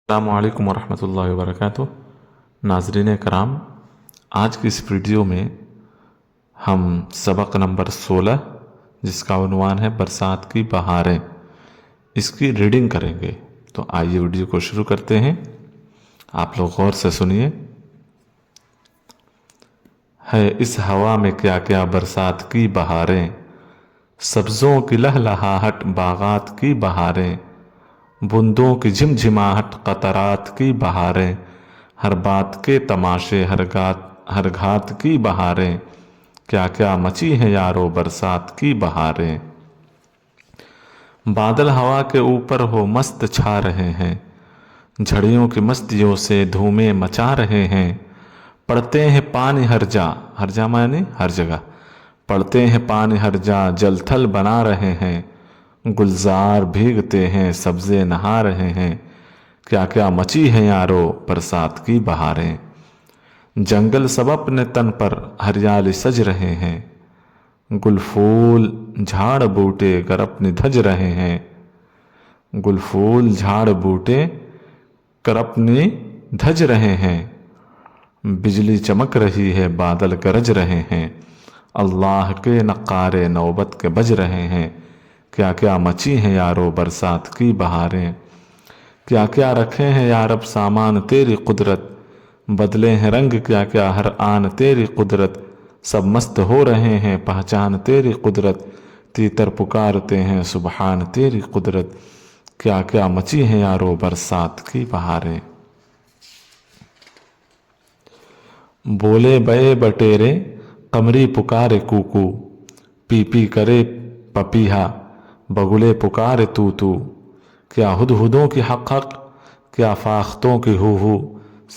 السلام علیکم ورحمۃ اللہ وبرکاتہ۔ ناظرین کرام، آج کی اس ویڈیو میں ہم سبق نمبر 16 جس کا عنوان ہے برسات کی بہاریں، اس کی ریڈنگ کریں گے۔ تو آئیے ویڈیو کو شروع کرتے ہیں، آپ لوگ غور سے سنیے۔ ہے اس ہوا میں کیا کیا برسات کی بہاریں، سبزوں کی لہلہاہٹ باغات کی بہاریں، بوندوں کی جھمجھماہٹ قطرات کی بہاریں، ہر بات کے تماشے ہر گھات کی بہاریں، کیا کیا مچی ہیں یارو برسات کی بہاریں۔ بادل ہوا کے اوپر ہو مست چھا رہے ہیں، جھڑیوں کی مستیوں سے دھومیں مچا رہے ہیں، پڑتے ہیں پانی ہر جا معنی ہر جگہ، پڑتے ہیں پانی ہر جا جل تھل بنا رہے ہیں، گلزار بھیگتے ہیں سبزے نہا رہے ہیں، کیا کیا مچی ہیں یارو برسات کی بہاریں۔ جنگل سب اپنے تن پر ہریالی سج رہے ہیں، گل پھول جھاڑ بوٹے گر اپنی دھج رہے ہیں، گل پھول جھاڑ بوٹے کر اپنی دھج رہے ہیں، بجلی چمک رہی ہے بادل گرج رہے ہیں، اللہ کے نقارے نوبت کے بج رہے ہیں، کیا کیا مچی ہیں یارو برسات کی بہاریں۔ کیا کیا رکھے ہیں یارب سامان تیری قدرت، بدلے ہیں رنگ کیا کیا ہر آن تیری قدرت، سب مست ہو رہے ہیں پہچان تیری قدرت، تیتر پکارتے ہیں سبحان تیری قدرت، کیا کیا مچی ہیں یارو برسات کی بہاریں۔ بولے بے بٹیرے قمری پکارے کوکو، پی پی کرے پپیہا بگلے پکارے تو، کیا ہدہدوں کی حق کیا فاختوں کی ہو،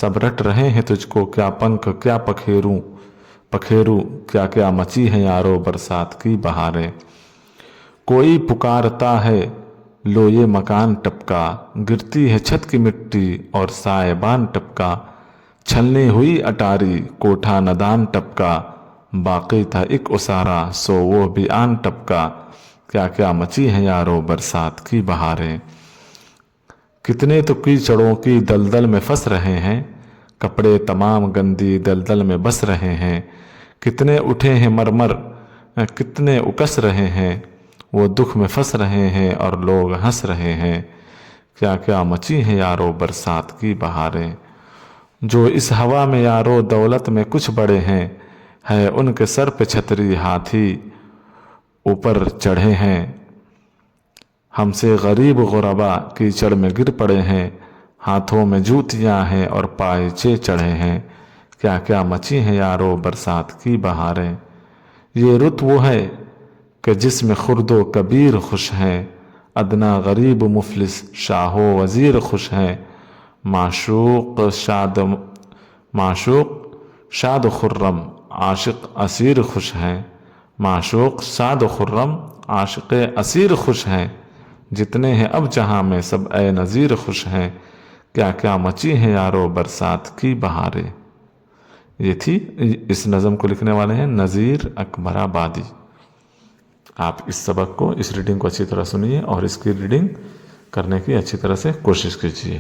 سب رٹ رہے ہیں تجھ کو کیا پنکھ کیا پکھیرو، کیا کیا مچی ہیں یارو برسات کی بہاریں۔ کوئی پکارتا ہے لو یہ مکان ٹپکا، گرتی ہے چھت کی مٹی اور سائبان ٹپکا، چھلنی ہوئی اٹاری کوٹھا ندان ٹپکا، باقی تھا ایک اسارا سو وہ بھی آن ٹپکا، کیا کیا مچی ہیں یارو برسات کی بہاریں۔ کتنے تو کیچڑوں کی دلدل میں پھنس رہے ہیں، کپڑے تمام گندی دلدل میں بس رہے ہیں، کتنے اٹھے ہیں مرمر کتنے اکس رہے ہیں، وہ دکھ میں پھنس رہے ہیں اور لوگ ہنس رہے ہیں، کیا کیا مچی ہیں یارو برسات کی بہاریں۔ جو اس ہوا میں یارو دولت میں کچھ بڑے ہیں، ہے ان کے سر پہ چھتری ہاتھی اوپر چڑھے ہیں، ہم سے غریب غربا کیچڑ میں گر پڑے ہیں، ہاتھوں میں جوتیاں ہیں اور پائچے چڑھے ہیں، کیا کیا مچی ہیں یارو برسات کی بہاریں۔ یہ رت وہ ہے کہ جس میں خرد و کبیر خوش ہیں، ادنا غریب مفلس شاہ و وزیر خوش ہیں، معشوق شاد و خرم عاشق اسیر خوش ہیں، معشوق شاد و خرم عاشق اسیر خوش ہیں، جتنے ہیں اب جہاں میں سب اے نذیر خوش ہیں، کیا کیا مچی ہیں یارو برسات کی بہاریں۔ یہ تھی، اس نظم کو لکھنے والے ہیں نذیر اکبر آبادی۔ آپ اس سبق کو اس ریڈنگ کو اچھی طرح سنیے اور اس کی ریڈنگ کرنے کی اچھی طرح سے کوشش کیجیے۔